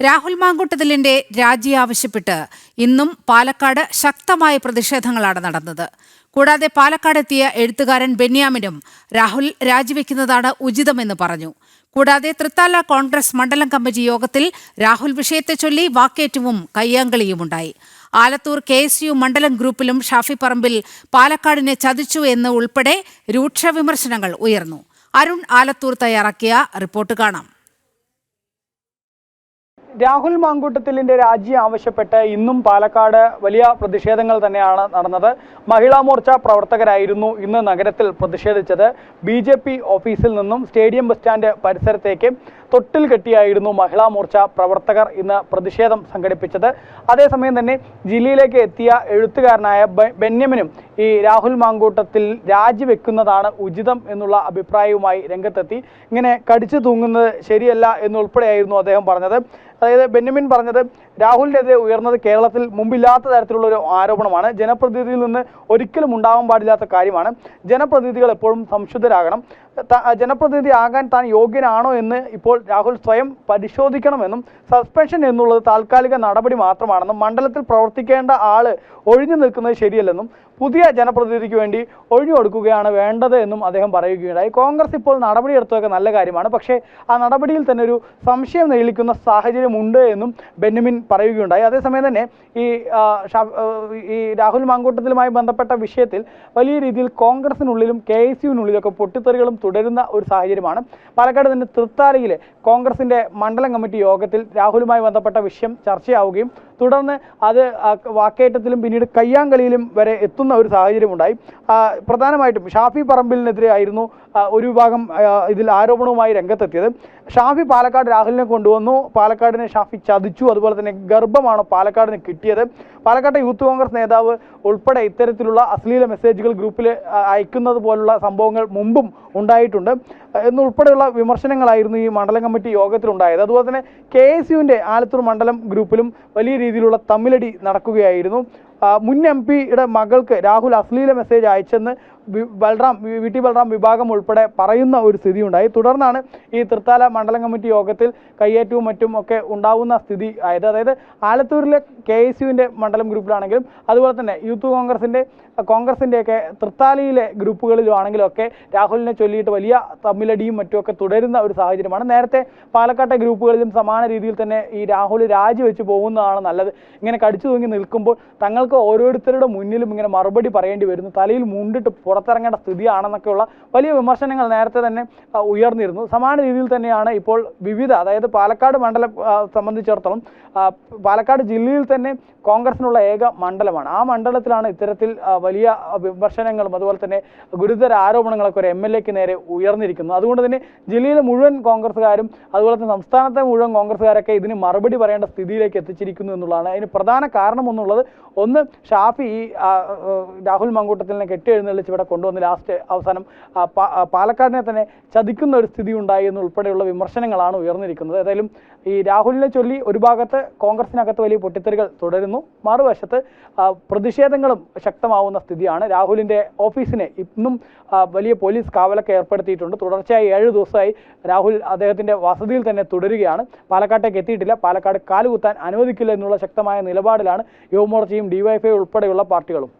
രാഹുൽ മാങ്കൂട്ടത്തിലിന്റെ രാജി ആവശ്യപ്പെട്ട് ഇന്നും പാലക്കാട് ശക്തമായ പ്രതിഷേധങ്ങളാണ് നടന്നത്. കൂടാതെ പാലക്കാടെത്തിയ എഴുത്തുകാരൻ ബെന്യാമിനും രാഹുൽ രാജിവെക്കുന്നതാണ് ഉചിതമെന്ന് പറഞ്ഞു. കൂടാതെ തൃത്താല കോൺഗ്രസ് മണ്ഡലം കമ്മിറ്റി യോഗത്തിൽ രാഹുൽ വിഷയത്തെ ചൊല്ലി വാക്കേറ്റവും കയ്യാങ്കളിയുമുണ്ടായി. ആലത്തൂർ KSU മണ്ഡലം ഗ്രൂപ്പിലും ഷാഫി പറമ്പിൽ പാലക്കാടിനെ ചതിച്ചു എന്ന് ഉൾപ്പെടെ രൂക്ഷ വിമർശനങ്ങൾ ഉയർന്നു. അരുൺ ആലത്തൂർ തയ്യാറാക്കിയ റിപ്പോർട്ട് കാണാം. രാഹുൽ മാങ്കൂട്ടത്തിലിന്റെ രാജി ആവശ്യപ്പെട്ട് ഇന്നും പാലക്കാട് വലിയ പ്രതിഷേധങ്ങൾ തന്നെയാണ് നടന്നത്. മഹിളാ മോർച്ച പ്രവർത്തകരായിരുന്നു ഇന്ന് നഗരത്തിൽ പ്രതിഷേധിച്ചത്. BJP ഓഫീസിൽ നിന്നും സ്റ്റേഡിയം ബസ് സ്റ്റാൻഡ് പരിസരത്തേക്ക് തൊട്ടിൽ കെട്ടിയായിരുന്നു മഹിളാ മോർച്ച പ്രവർത്തകർ ഇന്ന് പ്രതിഷേധം സംഘടിപ്പിച്ചത്. അതേസമയം തന്നെ ജില്ലയിലേക്ക് എത്തിയ എഴുത്തുകാരനായ ബെന്യാമിനും ഈ രാഹുൽ മാങ്കൂട്ടത്തിൽ രാജിവെക്കുന്നതാണ് ഉചിതം എന്നുള്ള അഭിപ്രായവുമായി രംഗത്തെത്തി. ഇങ്ങനെ കടിച്ചു തൂങ്ങുന്നത് ശരിയല്ല എന്നുൾപ്പെടെയായിരുന്നു അദ്ദേഹം പറഞ്ഞത്. അതായത് ബെന്യാമിൻ പറഞ്ഞത് രാഹുലിനെതിരെ ഉയർന്നത് കേരളത്തിൽ മുമ്പില്ലാത്ത തരത്തിലുള്ള ഒരു ആരോപണമാണ്. ജനപ്രതിനിധിയിൽ നിന്ന് ഒരിക്കലും ഉണ്ടാവാൻ പാടില്ലാത്ത കാര്യമാണ്. ജനപ്രതിനിധികൾ എപ്പോഴും സംശുദ്ധരാകണം. ജനപ്രതിനിധി ആകാൻ താൻ യോഗ്യനാണോ എന്ന് ഇപ്പോൾ രാഹുൽ സ്വയം പരിശോധിക്കണമെന്നും സസ്പെൻഷൻ എന്നുള്ളത് താൽക്കാലിക നടപടി മാത്രമാണെന്നും മണ്ഡലത്തിൽ പ്രവർത്തിക്കേണ്ട ആള് ഒഴിഞ്ഞു നിൽക്കുന്നത് ശരിയല്ലെന്നും പുതിയ ജനപ്രതിനിധിക്ക് വേണ്ടി ഒഴിഞ്ഞു കൊടുക്കുകയാണ് വേണ്ടത് എന്നും അദ്ദേഹം പറയുകയുണ്ടായി. കോൺഗ്രസ് ഇപ്പോൾ നടപടിയെടുത്തതൊക്കെ നല്ല കാര്യമാണ്, പക്ഷേ ആ നടപടിയിൽ തന്നെ ഒരു സംശയം നേളിക്കുന്ന സാഹചര്യമുണ്ട് എന്നും ബെന്യാമിൻ പറയുകയുണ്ടായി. അതേസമയം തന്നെ ഈ രാഹുൽ മാങ്കൂട്ടത്തിലുമായി ബന്ധപ്പെട്ട വിഷയത്തിൽ വലിയ രീതിയിൽ കോൺഗ്രസിനുള്ളിലും KSUവിനുള്ളിലൊക്കെ പൊട്ടിത്തെറികളും തുടരുന്ന ഒരു സാഹചര്യമാണ്. പാലക്കാട് തന്നെ തൃത്താലയിലെ കോൺഗ്രസിന്റെ മണ്ഡലം കമ്മിറ്റി യോഗത്തിൽ രാഹുലുമായി ബന്ധപ്പെട്ട വിഷയം ചർച്ചയാവുകയും തുടർന്ന് അത് വാക്കേറ്റത്തിലും പിന്നീട് കയ്യാങ്കളിയിലും വരെ എത്തുന്ന ഒരു സാഹചര്യമുണ്ടായി. പ്രധാനമായിട്ടും ഷാഫി പറമ്പിലിനെതിരെ ആയിരുന്നു ഒരു വിഭാഗം ഇതിൽ ആരോപണവുമായി രംഗത്തെത്തിയത്. ഷാഫി പാലക്കാട് രാഹുലിനെ കൊണ്ടുവന്നു, പാലക്കാടിനെ ഷാഫി ചതിച്ചു, അതുപോലെ തന്നെ ഗർഭമാണ് പാലക്കാടിന് കിട്ടിയത്, പാലക്കാട്ടെ യൂത്ത് കോൺഗ്രസ് നേതാവ് ഉൾപ്പെടെ ഇത്തരത്തിലുള്ള അശ്ലീല മെസ്സേജുകൾ ഗ്രൂപ്പിൽ അയക്കുന്നത് പോലുള്ള സംഭവങ്ങൾ മുമ്പും ഉണ്ടായിട്ടുണ്ട് എന്നുൾപ്പെടെയുള്ള വിമർശനങ്ങളായിരുന്നു ഈ മണ്ഡലം കമ്മിറ്റി യോഗത്തിലുണ്ടായത്. അതുപോലെ തന്നെ KSUവിൻ്റെ ആലത്തൂർ മണ്ഡലം ഗ്രൂപ്പിലും വലിയ രീതിയിലുള്ള തമ്മിലടി നടക്കുകയായിരുന്നു. മുൻ MP-യുടെ മകൾക്ക് രാഹുൽ അശ്ലീല മെസ്സേജ് അയച്ചെന്ന് VT ബൽറാം വിഭാഗം ഉൾപ്പെടെ പറയുന്ന ഒരു സ്ഥിതി ഉണ്ടായി. തുടർന്നാണ് ഈ തൃത്താല മണ്ഡലം കമ്മിറ്റി യോഗത്തിൽ കയ്യേറ്റവും മറ്റും ഒക്കെ ഉണ്ടാവുന്ന സ്ഥിതി ആയത്. അതായത് ആലത്തൂരിലെ KSUവിൻ്റെ മണ്ഡലം ഗ്രൂപ്പിലാണെങ്കിലും അതുപോലെ തന്നെ യൂത്ത് കോൺഗ്രസിൻ്റെയൊക്കെ തൃത്താലയിലെ ഗ്രൂപ്പുകളിലാണെങ്കിലും ഒക്കെ രാഹുലിനെ ചൊല്ലിയിട്ട് വലിയ തമ്മിലടിയും മറ്റുമൊക്കെ തുടരുന്ന ഒരു സാഹചര്യമാണ്. നേരത്തെ പാലക്കാട്ടെ ഗ്രൂപ്പുകളിലും സമാന രീതിയിൽ തന്നെ ഈ രാഹുൽ രാജിവെച്ച് പോകുന്നതാണ് നല്ലത്. ഇങ്ങനെ കടിച്ചു തൂങ്ങി നിൽക്കുമ്പോൾ തങ്ങൾക്ക് ഓരോരുത്തരുടെ മുന്നിലും ഇങ്ങനെ മറുപടി പറയേണ്ടി വരുന്നു, തലയിൽ മുണ്ടിട്ട് പുറത്തിറങ്ങേണ്ട സ്ഥിതിയാണെന്നൊക്കെയുള്ള വലിയ വിമർശനങ്ങൾ നേരത്തെ തന്നെ ഉയർന്നിരുന്നു. സമാന രീതിയിൽ തന്നെയാണ് ഇപ്പോൾ അതായത് പാലക്കാട് മണ്ഡലം സംബന്ധിച്ചിടത്തോളം പാലക്കാട് ജില്ലയിൽ തന്നെ കോൺഗ്രസിനുള്ള ഏക മണ്ഡലമാണ്. ആ മണ്ഡലത്തിലാണ് ഇത്തരത്തിൽ വലിയ വിമർശനങ്ങളും അതുപോലെ തന്നെ ഗുരുതര ആരോപണങ്ങളൊക്കെ ഒരു MLA-ക്ക് നേരെ ഉയർന്നിരിക്കുന്നു. അതുകൊണ്ട് തന്നെ ജില്ലയിലെ മുഴുവൻ കോൺഗ്രസ്സുകാരും അതുപോലെ തന്നെ സംസ്ഥാനത്തെ മുഴുവൻ കോൺഗ്രസ്സുകാരൊക്കെ ഇതിന് മറുപടി പറയേണ്ട സ്ഥിതിയിലേക്ക് എത്തിച്ചിരിക്കുന്നു എന്നുള്ളതാണ്. അതിന് പ്രധാന കാരണം എന്നുള്ളത് ഒന്ന്, ഷാഫി ഈ രാഹുൽ മാങ്കൂട്ടത്തിലിനെ കെട്ടിയെഴുന്നള്ളിച്ച് ഇവിടെ കൊണ്ടുവന്ന് അവസാനം പാലക്കാടിനെ തന്നെ ചതിക്കുന്ന ഒരു സ്ഥിതി ഉണ്ടായി എന്നുൾപ്പെടെയുള്ള വിമർശനങ്ങളാണ് ഉയർന്നിരിക്കുന്നത്. ഏതായാലും ഈ രാഹുലിനെ ചൊല്ലി ഒരു ഭാഗത്ത് കോൺഗ്രസിനകത്ത് വലിയ പൊട്ടിത്തെറികൾ തുടരുന്നു, മറുവശത്ത് പ്രതിഷേധങ്ങളും ശക്തമാവുന്ന സ്ഥിതിയാണ്. രാഹുലിൻ്റെ ഓഫീസിനെ ഇന്നും വലിയ പോലീസ് കാവലൊക്കെ ഏർപ്പെടുത്തിയിട്ടുണ്ട്. തുടർച്ചയായി 7 ദിവസമായി രാഹുൽ അദ്ദേഹത്തിൻ്റെ വസതിയിൽ തന്നെ തുടരുകയാണ്. പാലക്കാട്ടേക്ക് എത്തിയിട്ടില്ല, പാലക്കാട് കാലുകുത്താൻ അനുവദിക്കില്ല എന്നുള്ള ശക്തമായ നിലപാടിലാണ് യുവമോർച്ചയും DYFI ഉൾപ്പെടെയുള്ള പാർട്ടികളും.